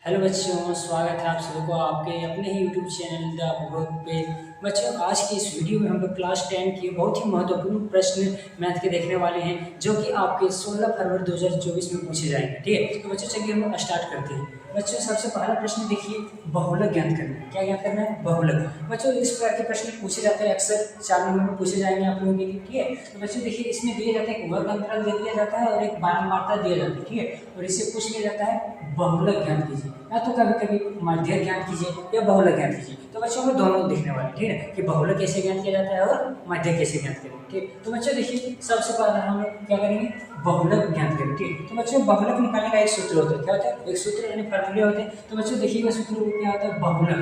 Hello बच्चों, स्वागत है आप सभी को आपके अपने ही यूट्यूब चैनल द ग्रोथ पे। बच्चों, आज की इस वीडियो में हम लोग क्लास 10 के बहुत ही महत्वपूर्ण प्रश्न मैथ के देखने वाले हैं, जो कि आपके 16 फरवरी 2024 में पूछे जाएंगे। ठीक है, तो बच्चों चलिए हम लोग स्टार्ट करते हैं। बच्चों, सबसे पहला प्रश्न देखिए, बहुलक ज्ञात करना है। क्या ज्ञात करना है? बहुलक। बच्चों, इस प्रकार के प्रश्न पूछे जाते हैं, अक्सर 4 नंबर में पूछे जाएंगे आप लोगों के लिए। ठीक है, तो बच्चों देखिए, इसमें दिया जाता है एक वर्ग अंतराल दे दिया जाता है और एक बारंबारता दिया जाता है। ठीक है, और इससे पूछ लिया जाता है बहुलक ज्ञात कीजिए, या तो कभी कभी माध्य ज्ञात कीजिए या बहुलक ज्ञात कीजिए। तो बच्चों हम दोनों देखने वाले, ठीक है, कि बहुलक कैसे ज्ञात किया जाता है और माध्य कैसे ज्ञात करेंगे। ठीक, तो बच्चों देखिए, सबसे पहले हम लोग क्या करेंगे, बहुलक ज्ञात करेंगे। ठीक, तो बच्चों बहुलक निकालने का एक सूत्र होता है। क्या होता है? एक सूत्र यानी फॉर्मूले होते हैं। तो बच्चों देखिएगा, सूत्र क्या होता है? बहुलक।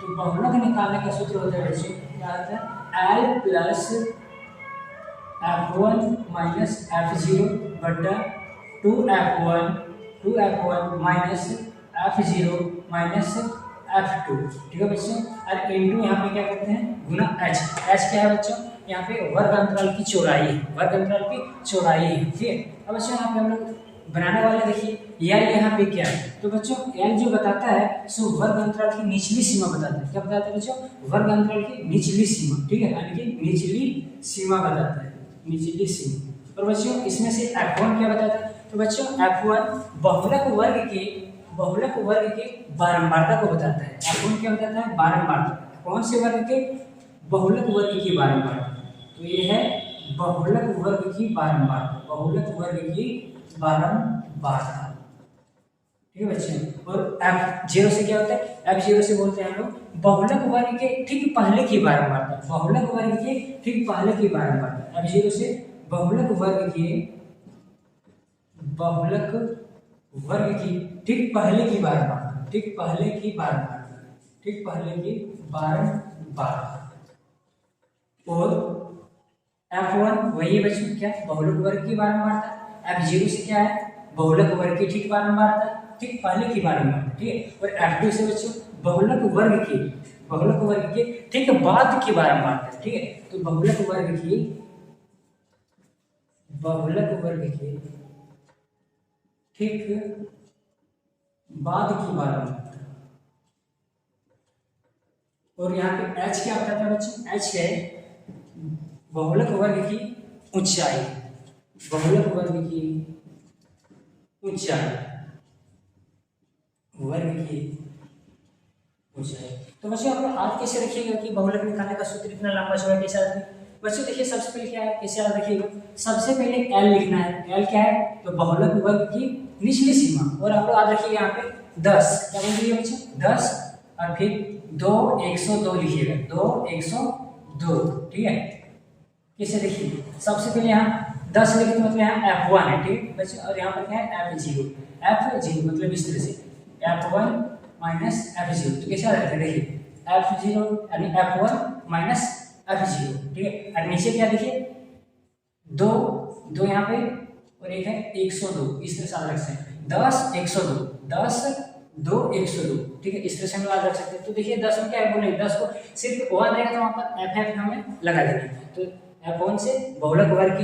तो बहुलक निकालने का सूत्र होता है बच्चों, क्या होता है? L plus F1 minus F0 बटा 2F1 minus F0 minus F2। ठीक है बच्चों, और इंटू यहाँ पे क्या करते हैं? गुना H। H क्या है बच्चों? यहाँ पे वर्ग अंतराल की चौड़ाई है, वर्ग अंतराल की चौड़ाई है। ठीक है, अब बच्चों यहाँ पे हम लोग बनाने वाले देखिए, L यहाँ पे क्या है? तो बच्चों L जो बताता है सो वर्ग अंतराल की निचली सीमा बताता है। क्या बताता है बच्चों? वर्ग अंतराल की निचली सीमा। ठीक है, यानी कि निचली सीमा बताता है, निचली सीमा। और बच्चों इसमें से F1 क्या बताता है? तो बच्चों F1 बहुलक वर्ग के बारंबारता को बताता है। F1 क्या बताता है? बारंबारता। कौन से वर्ग के? बहुलक वर्ग की बारंबारता। तो ये है बहुलक वर्ग की बारंबारता, बहुलक वर्ग की बारंबारता। ठीक है बच्चों, और F0 से क्या होता है? F0 से बोलते हैं हम लोग बहुलक वर्ग के ठीक पहले की बारंबारता, बहुलक वर्ग के ठीक पहले की बारंबारता। F0 से बहुलक वर्ग की ठीक पहले की बारंबारता, ठीक पहले की बारंबारता, ठीक पहले की बारंबारता। और F1 वही बच्चों क्या? बहुलक वर्ग की बारंबारता। F0 से क्या है? बहुलक वर्ग की ठीक बारंबारता, ठीक पहले की बारंबारता। ठीक है, और F2 से बच्चों बहुलक वर्ग के ठीक बाद की बारंबारता। ठीक है, तो बहुलक वर्ग की ठीक बाद की बारंबारता। और यहाँ पे H क्या होता था बच्चों? H है बहुलक वर्ग की ऊंचाई, बहुलक वर्ग की ऊंचाई, वर्ग की ऊंचाई। तो बच्चों आप लोग याद कैसे रखिएगा कि बहुलक निकालने का सूत्र इतना लंबा चौड़ा कैसे आता है? बच्चों देखिए, सबसे पहले क्या है, कैसे याद रखिएगा? सबसे पहले L लिखना है। L क्या है? तो बहुलक वर्ग की निचली सीमा। और आप लोग याद रखिएगा यहाँ पे 10, क्या बोल रही है बच्चों? 10, और फिर 2 102 लिखिएगा, 2 102। ठीक है, कैसे देखिए, सबसे पहले यहाँ 10 लिखे तो मतलब यहाँ F1 है। ठीक बच्चों, और यहाँ पर क्या है? F0 मतलब इस तरह से F1 माइनस F0। तो कैसे आ जाता है? देखिए F0 यानी F1 माइनस F0। ठीक है, और नीचे क्या देखिए? 2 यहाँ पे और एक है 102। इस तरह से याद रख सकते हैं, 10 102, 10 2 102। ठीक है, इस तरह से हम याद रख सकते हैं। तो देखिए 10 में क्या है, बोले 10 को सिर्फ 1 रहेगा तो वहाँ पर F हमें लगा देना है। तो F1 से बहुलक वर्ग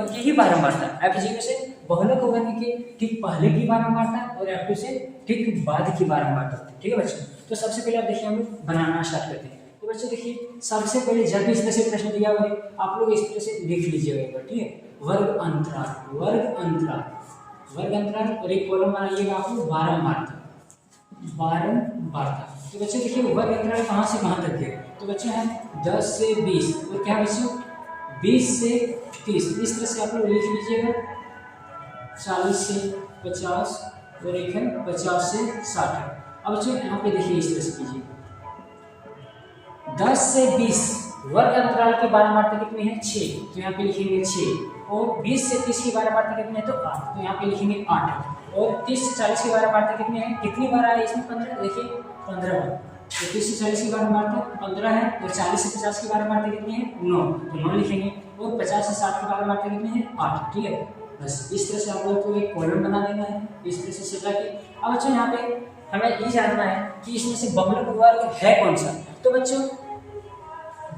की ही बारंबारता, F0 से बहुलक वर्ग के ठीक पहले की बारंबारता और F2 से ठीक बाद की बारंबारता। ठीक है बच्चों, तो सबसे पहले आप देखिए हम लोग बनाना स्टार्ट करते हैं। तो बच्चों देखिए, सबसे पहले जब भी इस तरह से प्रश्न दिया हुआ आप लोग इस तरह से लिख लीजिएगा एक बार। ठीक है, वर्ग अंतराल और एक कॉलम बनाइएगा आप लोग बारंबारता। तो बच्चों देखिए, वर्ग अंतराल कहाँ से कहाँ तक है? तो बच्चों है 10 से 20 और क्या बच्चों 20 से 30। इस तरह से आप लोग लिख लीजिएगा, 40 से 50 और एक है 50 से 60। अब बच्चों यहाँ पे देखिए, इस तरह से कीजिए, 10 से 20 वर्ग अंतराल की बारंबारता कितनी है? 6। तो यहाँ पे लिखेंगे 6। और 20 से 30 की बारंबारता कितनी है? तो 8। तो यहाँ पे लिखेंगे 8। और 30 से 40 की बारंबारता कितनी है? कितनी बार आया इसमें? 15। देखिए 15 बार। तो 30 से 40 की बारंबारता 15 है, और 40 से 50 की बारंबारता कितनी है? 9। तो 9 लिखेंगे। और 50 से 60 की बारंबारता कितनी है? 8। ठीक है, बस इस तरह से आप लोग को एक कॉलम बना देना है, इस तरह से सजा के। अब बच्चों यहाँ पे हमें ये जानना है कि इसमें से बहुलक वर्ग है कौन सा। तो बच्चों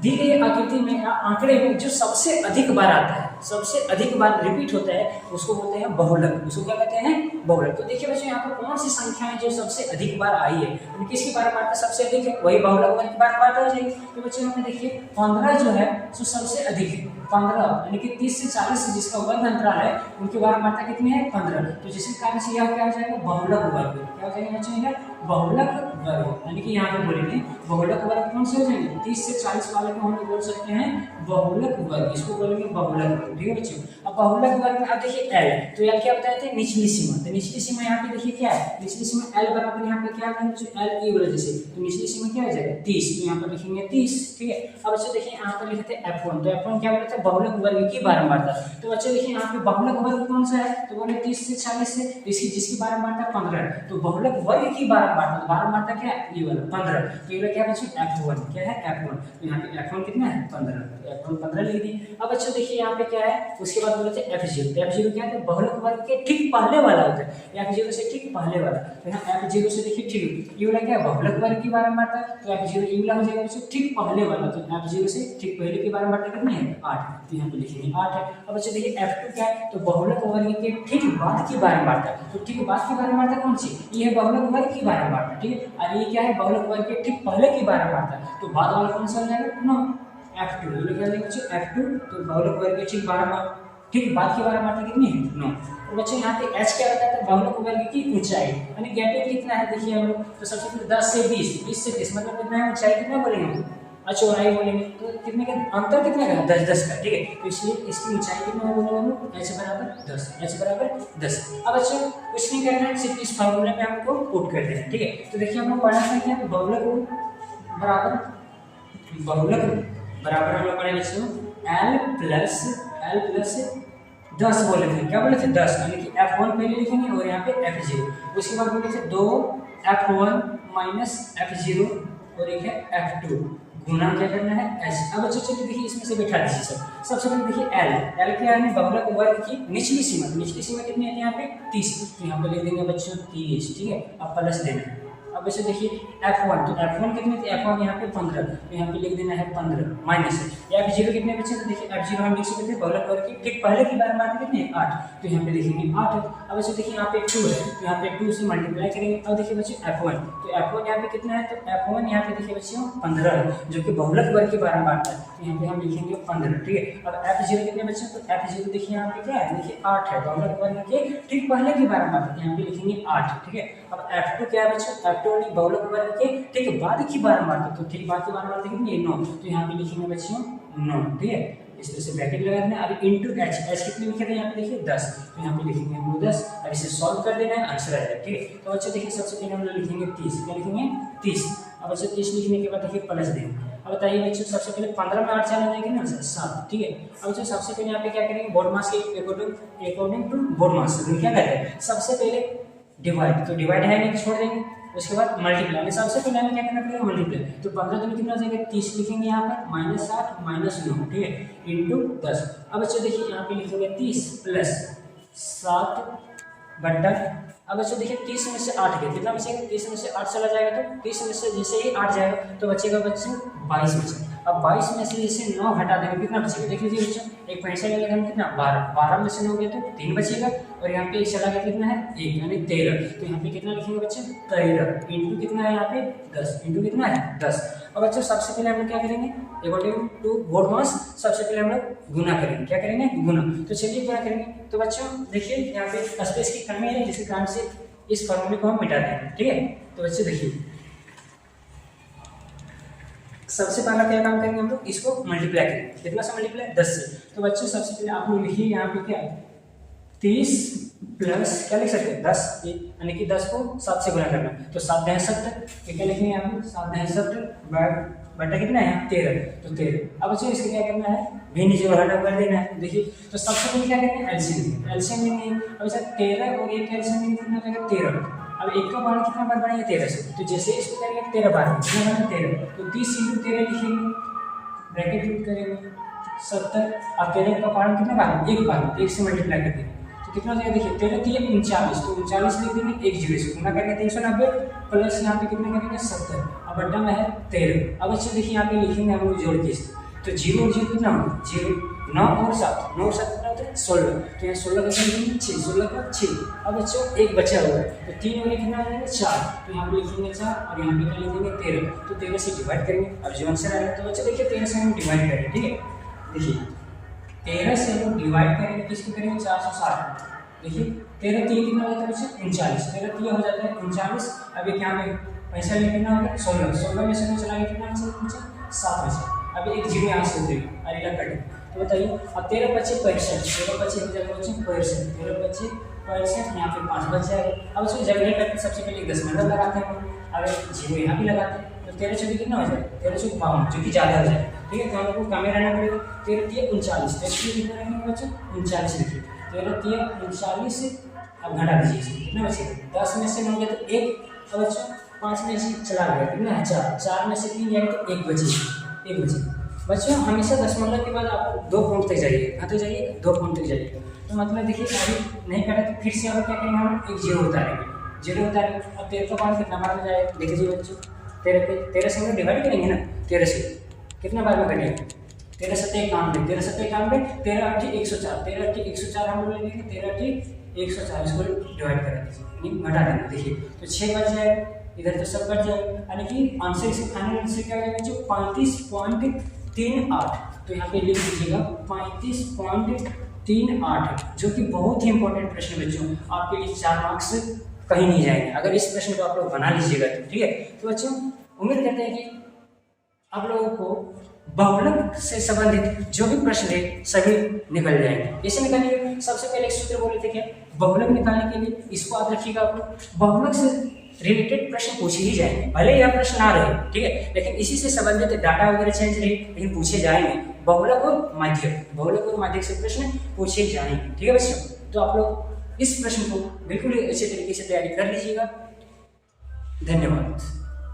दी गई आकृति में आंकड़े में जो सबसे अधिक बार आता है, सबसे अधिक बार रिपीट होता है उसको बोलते हैं बहुलक। उसको क्या कहते हैं? बहुलक। तो देखिए बच्चों, यहाँ पर कौन सी संख्या है जो सबसे अधिक बार आई है, तो किसकी बारंबारता सबसे अधिक है? वही बहुलक वर्ग की बारंबारता हो जाएगी। तो बच्चों यहाँ पे देखिए 15 जो है जो सबसे अधिक है, 15 यानी कि 30 से 40 से जिसका वर्ग अंतराल है उनकी बारंबारता कितनी है? 15। तो जिसके कारण से यह क्या हो जाएगा? बहुलक वर्ग। क्या हो जाएगा बच्चों? यह बहुलक वर्ग। यानी कि यहाँ पे बोलेंगे बहुलक वर्ग कौन से हो जाएंगे? 30 से 40 वाले को हम लोग बोल सकते हैं बहुलक वर्ग, इसको बोलेंगे बहुलक वर्ग। ठीक है बच्चों। अब बहुलक वर्ग में अब देखिए एल, तो एल क्या बताए थे? निचली सीमा। तो निचली सीमा यहाँ पे देखिए क्या है? निचली सीमा एल बराबर यहाँ पे क्या है? एल ई वजह से तो निचली सीमा क्या हो जाएगा? 30। तो यहाँ पर लिखेंगे 30। ठीक है। अब बच्चों देखिए यहाँ पर लिखे थे F1, तो F1 क्या बोले थे? बहुलक वर्ग की बारंबारता। तो बच्चों देखिए यहाँ पे बहुलक वर्ग कौन सा है? तो बोले 30 से 40 से, इसकी जिसकी बारंबारता 15 है। तो बहुलक वर्ग की बारंबारता क्या है? ये वाला 15। तो ये क्या बच्चों? F1 क्या है? F1। तो यहाँ पे F1 कितना है? 15। तो F1 15 लिख दिए। अब बच्चों देखिए यहाँ पे क्या है? उसके बाद बोले थे F0। तो F0 क्या है? बहुलक वर्ग के ठीक पहले वाला होता है, F0 से ठीक पहले वाला। तो यहाँ F0 से देखिए ठीक ये वाला क्या है? बहुलक वर्ग की बारंबारता। तो F0 ये वाला हो जाएगा बच्चों ठीक पहले वाला। तो F0 से ठीक पहले की बारंबारता कितनी है? 8। तो यहाँ पे लिखेंगे 8 है। अब बच्चों देखिए F2 क्या है? तो बहुलक वर्ग के ठीक बाद की बारंबारता। तो ठीक बाद की बारंबारता कौन सी? ये है बहुलक वर्ग की बारंबारता। ठीक है। और ये क्या है? बहुलक वर्ग के ठीक पहले की बारंबारता। तो बाद वाला कौन सा हो जाएगा? 9। F2 ये क्या लिखेंगे बच्चों? F2। तो बहुलक वर्ग के ठीक बाद की बारंबारता कितनी है? 9। तो बच्चों यहाँ पे h क्या बताया था? बहुलक वर्ग की ऊंचाई, यानी गैपिंग कितना है देखिए हम लोग। तो सबसे पहले 10 से 20, 20 से 30 मतलब कितना है? ऊंचाई कितना बोलेंगे? और चौड़ाई बोलेंगे। तो कितने का अंतर कितना का? 10-10 का। ठीक है। तो इसलिए इसकी ऊंचाई कितना है बोलेंगे हम लोग? h बराबर 10। h बराबर 10। अब बच्चों कुछ नहीं करना है, सिर्फ इस फार्मूले में हमको पुट कर देना है। ठीक है। तो देखिए हम लोग पढ़ा था क्या? बहुलक बराबर हम लोग पढ़े बच्चों L प्लस 10 बोले थे। क्या बोले थे? 10। यानी कि F1 पहले लिखेंगे और यहाँ पे F0। उसके बाद बोले थे 2 F1 माइनस F0 और एक है F2 गुना क्या करना है? H। अब बच्चों चलिए देखिए इसमें से बैठा दीजिए सबसे पहले देखिए L क्या है? बहुलक वर्ग की निचली सीमा। निचली सीमा कितनी है यहाँ पे? 30। तो यहाँ पे लिख देंगे बच्चों 30। ठीक है। अब प्लस देना है। अब वैसे देखिए F1, तो F1 कितने थे? F1 यहाँ पे 15। तो यहाँ पे लिख देना है 15 माइनस है। F0 कितने बचे? तो देखिए F0 हम लिख सकते थे बहुलक वर्ग की ठीक पहले की बारंबारता कितनी है? 8। तो यहाँ पे लिखेंगे 8। अब वैसे देखिए यहाँ पे 2 है, तो यहाँ पे 2 से मल्टीप्लाई करेंगे। अब देखिए बच्चों F1, तो F1 यहाँ पे कितना है? तो F1 यहाँ पे देखिए बच्चों 15 है, जो कि बहुलक वर्ग की बारंबारता है। तो यहाँ पे हम लिखेंगे 15। ठीक है। अब F0 कितने बच्चे? तो F0 देखिए यहाँ पे क्या है? देखिए 8 है, बहुलक वर्ग के ठीक पहले की बारंबारता। यहाँ पे लिखेंगे 8। ठीक है। अब F2 क्या है बच्चों? F2 बहुलक वर्ग के ठीक बाद की बारंबारता। तो ठीक बाद की बारंबारता कितनी है? 9। तो यहाँ पे लिखेंगे बच्चों 9। ठीक है। इस तरह से ब्रैकेट लगा देना। अब इनटू h कितने लिखे थे? यहाँ पे देखिए 10। तो यहाँ पे लिखेंगे हम 10। अब इसे सॉल्व कर देना है, आंसर आ जाएगा। ठीक है। तो बच्चों देखिए सबसे पहले हम लोग लिखेंगे 30। क्या लिखेंगे? 30। अब बच्चों 30 लिखने के बाद देखिए प्लस देंगे। अब बताइए बच्चों सबसे पहले 15 में 8 चला जाएगा ना? 7। ठीक है। अब बच्चों सबसे पहले यहाँ पे क्या करेंगे? बोर्ड मास के अकॉर्डिंग टू बोर्ड मास क्या करते हैं? सबसे पहले डिवाइड, तो डिवाइड है नहीं छोड़ देंगे। उसके बाद मल्टीप्लाई, सबसे पहले हमें क्या करना पड़ेगा? मल्टीप्लाई। तो 15 दूनी कितना हो जाएगा? 30 लिखेंगे यहाँ पर माइनस 8 माइनस 9। ठीक है। इंटू 10। अब बच्चों देखिए यहाँ पे लिखेंगे 30 प्लस 7 बट्टा। अब बच्चों देखिए 30 में से 8 गया, कितना बचेगा? 30 में से 8 चला जाएगा, तो 30 में से जैसे ही 8 जाएगा तो बचेगा बच्चों 22 बचेगा। अब 22 में से जैसे 9 हटा देंगे, कितना बचेगा? देख लीजिए बच्चों, एक पैसा लगेगा हम कितना? 12 में से 9 गया तो 3 बचेगा, और यहाँ पे चला गया कितना है? 1 यानी 13। तो यहाँ पे कितना लिखेंगे बच्चों? 13 इंटू कितना है यहाँ पे? 10 इंटू कितना है? 10। अब बच्चों सबसे पहले हम लोग क्या करेंगे? अकॉर्डिंग टू बोर्ड मास सबसे पहले हम लोग गुना करेंगे। क्या करेंगे? गुना। तो चलिए गुना करेंगे। तो बच्चों देखिए यहाँ पे स्पेस की कमी है, जिसके कारण से इस फॉर्मूले को हम मिटा देंगे। ठीक है। तो बच्चे देखिए सबसे पहला क्या काम करेंगे हम लोग? इसको मल्टीप्लाई करेंगे। कितना से मल्टीप्लाई? 10 से। तो बच्चों सबसे पहले आप लोग लिखिए यहाँ पे क्या है? 30 प्लस क्या लिख सकते हैं? 10, यानी कि 10 को 7 से गुना करना। तो 7 10 70, क्या लिखेंगे यहाँ पे? 7 10 70 बटा कितना है? 13। तो 13। अब बच्चों इसका क्या करना है? भी नीचे हटा कर देना है। देखिए तो सबसे पहले क्या करेंगे? एलसीएम लेंगे। अब सर 13 और 1 एलसीएम लेंगे, कितना हो जाएगा? 13। अब 1 का मान कितना बार बढ़ेगा? 13 से। तो जैसे इसको करेंगे 13 बार, कितना बना? 13। तो 30 × 13 लिखेंगे, ब्रैकेट यूज करेंगे 70। अब 13 का मान कितना बार? 1 बार, 1 से मल्टीप्लाई कर देंगे तो कितना हो जाएगा? देखिए 13 3 39, तो 39 लिख देंगे, 1 0 से गुना करेंगे 390 प्लस यहाँ पे कितना करेंगे? 70। अब बट्टा में है 13। अब अच्छा देखिए यहाँ पे लिखेंगे हम लोग जोड़ के, तो 0 और 0 कितना होगा 0, 9 और 7, 9 और 7 कितना होता है 16, तो यहाँ 16 का 6, 16 का 6। अब बच्चों एक बचा हुआ है, तो 3 और 1 कितना आ जाएगा 4, तो यहाँ पे लिखेंगे 4 और यहाँ पे क्या लिखेंगे 13, तो 13 से डिवाइड करेंगे। अब जो आंसर आएगा तो बच्चों देखिए 13 से हम डिवाइड करेंगे, ठीक है। देखिए 13 से हम डिवाइड करेंगे, किसको करेंगे 460। देखिए 13 3 कितना हो जाता है बच्चों 39, 13 3 हो जाता है 39। अब एक यहाँ पे पैसा में कितना होगा 16, 16 में से चला गया कितना आंसर बच्चा 7 बचा। अब एक 0 यहाँ से उतरेगा अरे कटे, तो बताइए अब 13 25 65, 13 25 हो जाएगा बच्चों 65, 13 25 65, यहाँ पे 5 बच जाएगा। अब उसको जब नहीं करते सबसे पहले 10 मतलब लगाते हैं, अगर 0 यहाँ भी लगाते हैं तो 13 चौकी कितना हो जाएगा 13 चौक 52, जो कि ज़्यादा हो जाएगा, ठीक है। तो हम लोग को कम रहना पड़ेगा, 13 3 39, 13 कितना रहेंगे बच्चों 39 लिखिए, 13 3 39। अब घटा दीजिए इसमें कितना बचेगा 10 में से 9 गया तो 1, अब बच्चों 5 में से चला गया कितना है 4, 4 में से 3 जाएगा तो 1 बचेगा, 1 बचेगा। बच्चों हमेशा दशमलव के बाद आपको 2 पॉइंट तक जाइए, कहाँ तक जाइए 2 पॉइंट तक जाइए। तो मतलब देखिए अभी नहीं कटा तो फिर से अब क्या करेंगे हम एक 0 उतारेंगे, 0 उतारेंगे। अब 13 का मान कितना बार में जाएगा देखिए बच्चों, 13 से हम डिवाइड करेंगे ना, 13 से कितना बार में कटेंगे 13 7 91, 13 7 91, 13 8 104, 13 8 104 हम लोग लेंगे, 13 8 104 इसको डिवाइड करा दीजिए यानी घटा देंगे। देखिए तो 6 बच जाएगा, इधर तो सब बच जाएगा, यानी कि आंसर इसका फाइनल आंसर क्या हो जाएगा जो 35.38। तो यहाँ पे लिख दीजिएगा 35.38, जो कि बहुत ही इंपॉर्टेंट प्रश्न बच्चों, आपके लिए 4 मार्क्स कहीं नहीं जाएंगे अगर इस प्रश्न को आप लोग बना लीजिएगा तो, ठीक है। तो बच्चों उम्मीद करते हैं कि आप लोगों को बहुलक से संबंधित जो भी प्रश्न है सभी निकल जाएंगे। कैसे निकालिए, सबसे पहले एक सूत्र बोले थे क्या बहुलक निकालने के लिए, इसको आप रखिएगा, आपको बहुलक से रिलेटेड प्रश्न पूछे ही जाएंगे, भले ही आप प्रश्न ना रहे, ठीक है, लेकिन इसी से संबंधित डाटा वगैरह चेंज रहे लेकिन पूछे जाएंगे। बहुलक और माध्यक, बहुलक और माध्यक से प्रश्न पूछे जाएंगे, ठीक है बच्चों। तो आप लोग इस प्रश्न को बिल्कुल अच्छे तरीके से तैयारी कर लीजिएगा। धन्यवाद।